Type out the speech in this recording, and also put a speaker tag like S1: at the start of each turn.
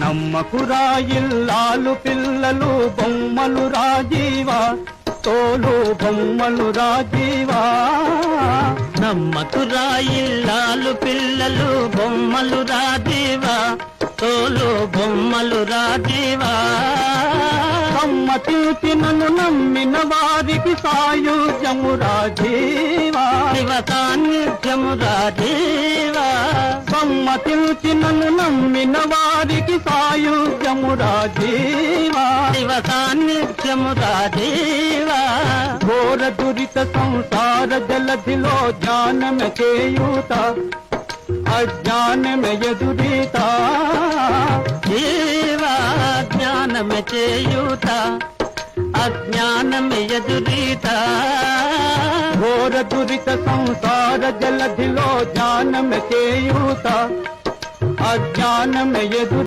S1: నమ్మకురా ఇల్లాలు పిల్లలు బొమ్మలు రాజీవా తోలు బొమ్మలు రాజీవా
S2: నమ్మకురా ఇల్లాలు పిల్లలు బొమ్మలు రాజీవా తోలు బొమ్మలు రాజీవా
S1: సమ్మతించినను నమ్మిన వారికి సాయుధ్యము రాజీవా
S2: శివ సాన్నిధ్యము రాజీవా
S1: సమ్మతించినను నమ్మిన వారికి సాయుధ్యము రాజీవా
S2: శివ సాన్నిధ్యము రాజీవా
S1: ఘోర దురిత సంసార జలధిలో జ్ఞానమ చేయూత అజ్ఞానమ ఎదురీత
S2: జీవా జ్ఞానమే చేయూత అజ్ఞానమే ఎదురీత
S1: ఘోర దురిత సంసార జలధిలో జ్ఞానమ చేయూత అజ్ఞానమ ఎదురు